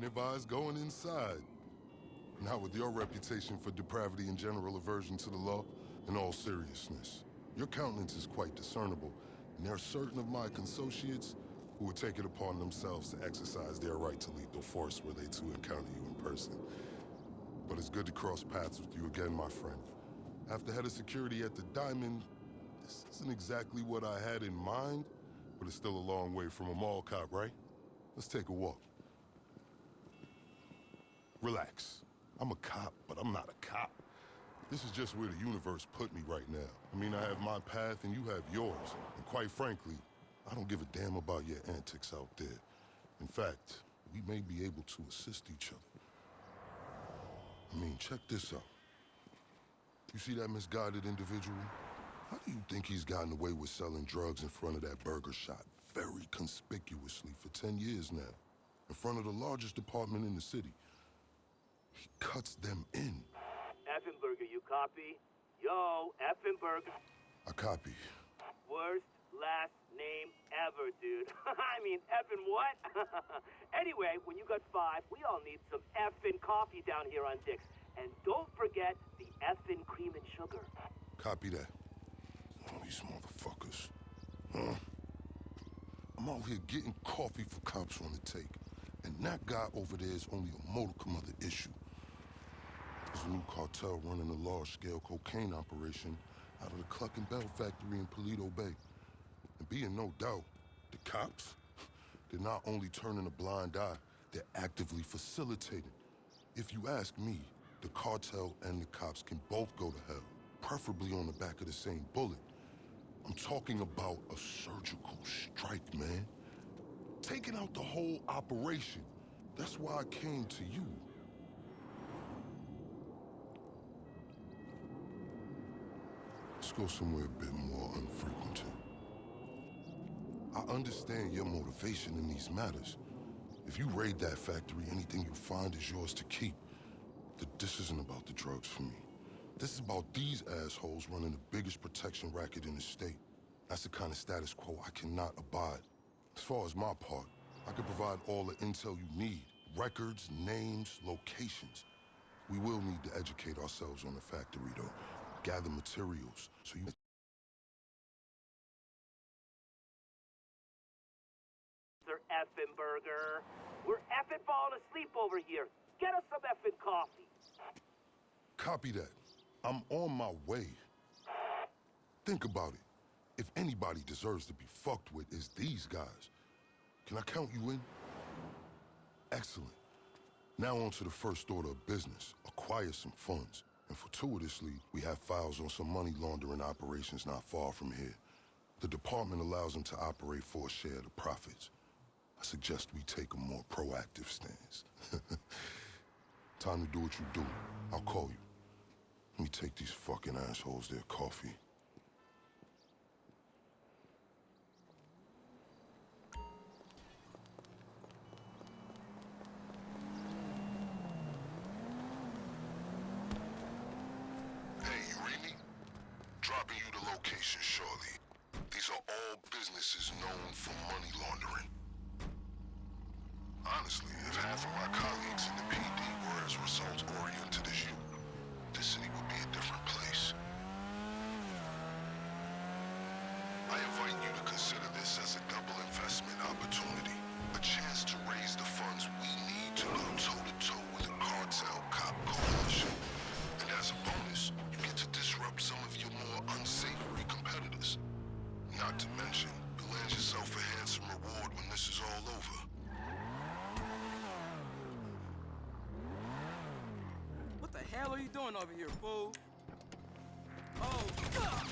advise going inside. Not with your reputation for depravity and general aversion to the law. In all seriousness, your countenance is quite discernible, and there are certain of my consociates who would take it upon themselves to exercise their right to lethal force were they to encounter you in person. But it's good to cross paths with you again, my friend. After head of security at the Diamond, this isn't exactly what I had in mind, but it's still a long way from a mall cop, right? Let's take a walk. Relax. I'm a cop, but I'm not a cop. This is just where the universe put me right now. I mean, I have my path and you have yours. And quite frankly, I don't give a damn about your antics out there. In fact, we may be able to assist each other. I mean, check this out. You see that misguided individual? How do you think he's gotten away with selling drugs in front of that burger shop very conspicuously for 10 years now? In front of the largest department in the city. He cuts them in. Effenberger, you copy? Yo, Effenberger. I copy. Worst last name ever, dude. I mean, effing what? Anyway, when you got 5, we all need some effing coffee down here on Dick's. And don't forget the effing cream and sugar. Copy that. Oh, these motherfuckers. Huh? I'm out here getting coffee for cops on the take. And that guy over there is only a modicum of the issue. There's a new cartel running a large-scale cocaine operation out of the Cluck and Bell factory in Paleto Bay. And be in no doubt, the cops, they're not only turning a blind eye, they're actively facilitating. If you ask me, the cartel and the cops can both go to hell, preferably on the back of the same bullet. I'm talking about a surgical strike, man. Taking out the whole operation. That's why I came to you. Let's go somewhere a bit more unfrequented. I understand your motivation in these matters. If you raid that factory, anything you find is yours to keep. This isn't about the drugs for me. This is about these assholes running the biggest protection racket in the state. That's the kind of status quo I cannot abide. As far as my part, I can provide all the intel you need. Records, names, locations. We will need to educate ourselves on the factory, though. Gather materials, so you... Mr. Effenberger, we're effing falling asleep over here. Get us some effing coffee. Copy that. I'm on my way. Think about it. If anybody deserves to be fucked with, it's these guys. Can I count you in? Excellent. Now on to the first order of business. Acquire some funds. And fortuitously, we have files on some money laundering operations not far from here. The department allows them to operate for a share of the profits. I suggest we take a more proactive stance. Time to do what you do. I'll call you. Let me take these fucking assholes their coffee. Hey, you read me? Dropping you the location shortly. These are all businesses known for money laundering. Honestly, if half of my colleagues in the PD were as results-oriented as you, this city would be a different place. I invite you to consider this as a double investment opportunity. A chance to raise the funds we need to go toe-to-toe with the cartel cop coalition. And as a bonus, you get to disrupt some of your more unsavory competitors. Not to mention, you'll land yourself a handsome reward when this is all over. What the hell are you doing over here, fool? Oh, God!